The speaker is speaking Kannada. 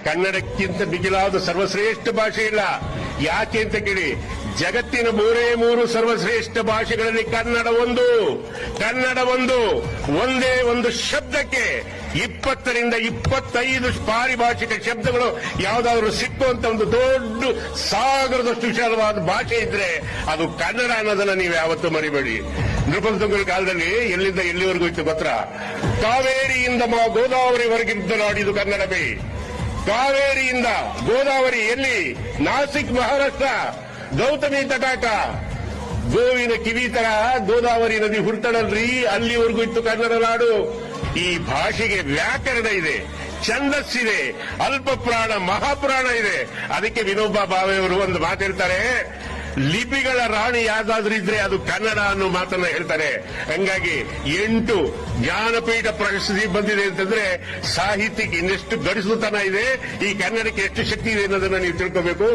ಕನ್ನಡಕ್ಕಿಂತ ಮಿಗಿಲಾದ ಸರ್ವಶ್ರೇಷ್ಠ ಭಾಷೆ ಇಲ್ಲ. ಯಾಕೆ ಅಂತ ಕೇಳಿ, ಜಗತ್ತಿನ 3 ಸರ್ವಶ್ರೇಷ್ಠ ಭಾಷೆಗಳಲ್ಲಿ ಕನ್ನಡ ಒಂದು. ಒಂದೇ ಒಂದು ಶಬ್ದಕ್ಕೆ 20 ರಿಂದ 25 ಪಾರಿಭಾಷಿಕ ಶಬ್ದಗಳು ಯಾವುದಾದ್ರೂ ಸಿಕ್ಕುವಂತ ಒಂದು ದೊಡ್ಡ ಸಾಗರದಷ್ಟು ವಿಶಾಲವಾದ ಭಾಷೆ ಇದ್ರೆ ಅದು ಕನ್ನಡ ಅನ್ನೋದನ್ನ ನೀವು ಯಾವತ್ತೂ ಮರಿಬೇಡಿ. ನೃಪತುಂಗರ ಕಾಲದಲ್ಲಿ ಎಲ್ಲಿಂದ ಎಲ್ಲಿವರೆಗೂ ಇತ್ತು ಗೊತ್ತಾ? ಕಾವೇರಿಯಿಂದ ಗೋದಾವರಿವರೆಗಿದ್ದ ನಾಡಿದು ಕನ್ನಡವೇ. ಕಾವೇರಿಯಿಂದ ಗೋದಾವರಿ ಎಲ್ಲಿ? ನಾಸಿಕ್, ಮಹಾರಾಷ್ಟ್ರ. ಗೌತಮಿ ತಟಾಕ, ಗೋವಿನ ಕಿವಿ ತರ ಗೋದಾವರಿ ನದಿ ಹುಡ್ತಾಳಲ್ರಿ, ಅಲ್ಲಿವರೆಗೂ ಇತ್ತು ಕನ್ನಡ ನಾಡು. ಈ ಭಾಷೆಗೆ ವ್ಯಾಕರಣ ಇದೆ, ಛಂದಸ್ಸಿದೆ, ಅಲ್ಪ ಪ್ರಾಣ ಮಹಾಪ್ರಾಣ ಇದೆ. ಅದಕ್ಕೆ ವಿನೋಬಾ ಭಾವೆಯವರು ಒಂದು ಮಾತು ಹೇಳ್ತಾರೆ, ಲಿಪಿಗಳ ರಾಣಿ ಯಾವ್ದಾದ್ರೂ ಇದ್ರೆ ಅದು ಕನ್ನಡ ಅನ್ನೋ ಮಾತನ್ನ ಹೇಳ್ತಾರೆ. ಹಂಗಾಗಿ 8 ಜ್ಞಾನಪೀಠ ಪ್ರಶಸ್ತಿ ಬಂದಿದೆ ಅಂತಂದ್ರೆ ಸಾಹಿತ್ಯಕ್ಕೆ ಇನ್ನೆಷ್ಟು ಗಡಿಸುತನ ಇದೆ, ಈ ಕನ್ನಡಕ್ಕೆ ಎಷ್ಟು ಶಕ್ತಿ ಇದೆ ಅನ್ನೋದನ್ನ ನೀವು ತಿಳ್ಕೋಬೇಕು.